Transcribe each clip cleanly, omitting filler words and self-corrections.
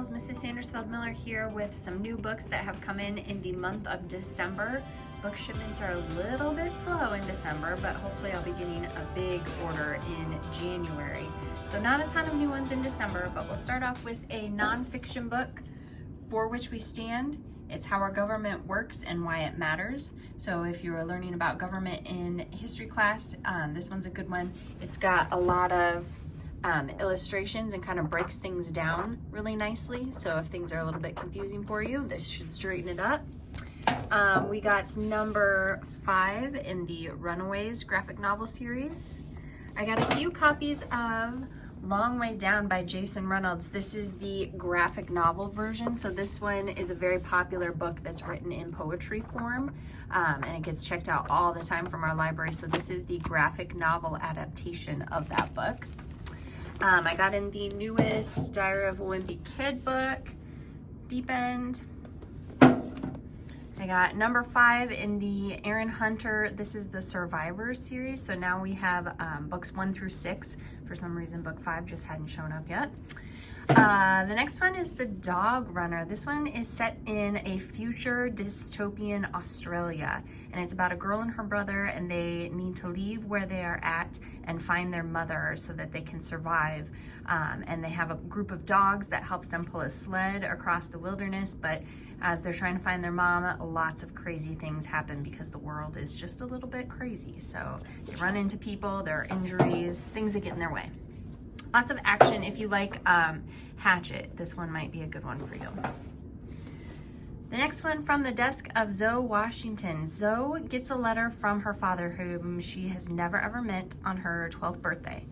Novels, Mrs. Sandersfeld-Miller here with some new books that have come in the month of December. Book shipments are a little bit slow in December, but hopefully I'll be getting a big order in January. So not a ton of new ones in December, but we'll start off with a nonfiction book, For Which We Stand. It's How Our Government Works and Why It Matters. So if you're learning about government in history class, this one's a good one. It's got a lot of illustrations and kind of breaks things down really nicely. So if things are a little bit confusing for you, this should straighten it up. We got number 5 in the Runaways graphic novel series. I got a few copies of Long Way Down by Jason Reynolds. This is the graphic novel version. So this one is a very popular book that's written in poetry form, and it gets checked out all the time from our library. So this is the graphic novel adaptation of that book. I got in the newest Diary of a Wimpy Kid book, Deep End. I got number 5 in the Aaron Hunter, this is the Survivors series. So now we have books 1 through 6. For some reason, book 5 just hadn't shown up yet. The next one is The Dog Runner. This one is set in a future dystopian Australia, and it's about a girl and her brother, and they need to leave where they are at and find their mother so that they can survive. And they have a group of dogs that helps them pull a sled across the wilderness, but as they're trying to find their mom, lots of crazy things happen because the world is just a little bit crazy. So they run into people, there are injuries, things that get in their way. Lots of action. If you like Hatchet, this one might be a good one for you. The next one, From the Desk of Zoe Washington. Zoe gets a letter from her father, whom she has never ever met, on her 12th birthday.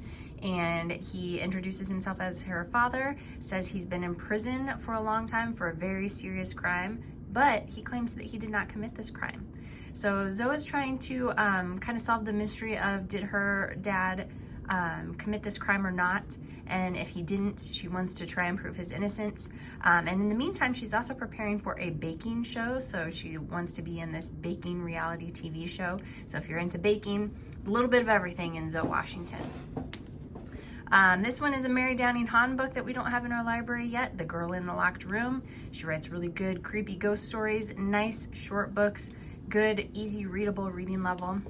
And he introduces himself as her father, says he's been in prison for a long time for a very serious crime, but he claims that he did not commit this crime. So Zoe is trying to kind of solve the mystery of, did her dad commit this crime or not, and if he didn't, she wants to try and prove his innocence. And in the meantime, she's also preparing for a baking show, so she wants to be in this baking reality TV show. So if you're into baking, a little bit of everything in Zoe Washington. This one is a Mary Downing Hahn book that we don't have in our library yet, The Girl in the Locked Room. She writes really good, creepy ghost stories, nice short books, good, easy, readable reading level.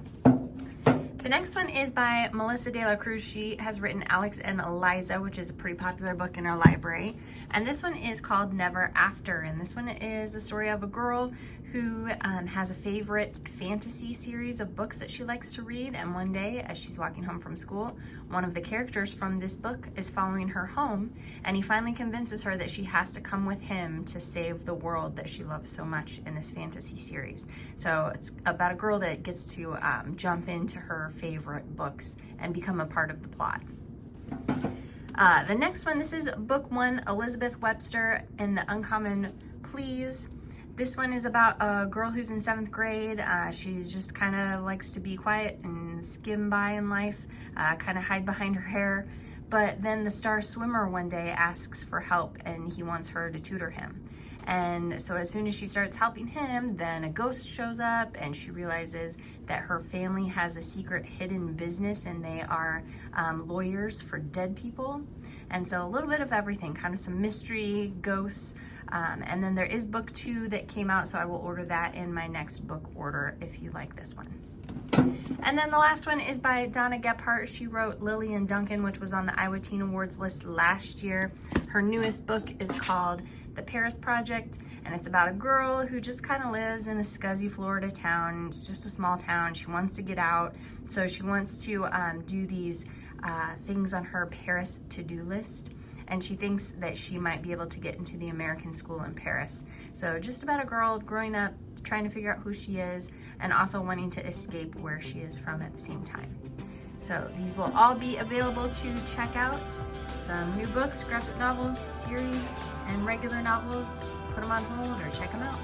The next one is by Melissa De La Cruz. She has written Alex and Eliza, which is a pretty popular book in our library. And this one is called Never After. And this one is a story of a girl who has a favorite fantasy series of books that she likes to read. And one day, as she's walking home from school, one of the characters from this book is following her home. And he finally convinces her that she has to come with him to save the world that she loves so much in this fantasy series. So it's about a girl that gets to jump into her favorite books and become a part of the plot. The next one, this is book 1, Elizabeth Webster and the Uncommon Pleas. This one is about a girl who's in 7th grade. She's just kind of likes to be quiet and skim by in life, kind of hide behind her hair. But then the star swimmer one day asks for help, and he wants her to tutor him. And so as soon as she starts helping him, then a ghost shows up, and she realizes that her family has a secret hidden business, and they are lawyers for dead people. And so a little bit of everything, kind of some mystery, ghosts, and then there is book 2 that came out, so I will order that in my next book order if you like this one. And then the last one is by Donna Gephardt. She wrote Lily and Duncan, which was on the Iowa Teen Awards list last year. Her newest book is called The Paris Project, and it's about a girl who just kind of lives in a scuzzy Florida town. It's just a small town. She wants to get out, so she wants to do these things on her Paris to-do list, and she thinks that she might be able to get into the American school in Paris. So just about a girl growing up, trying to figure out who she is, and also wanting to escape where she is from at the same time. So these will all be available to check out. Some new books, graphic novels, series, and regular novels. Put them on hold or check them out.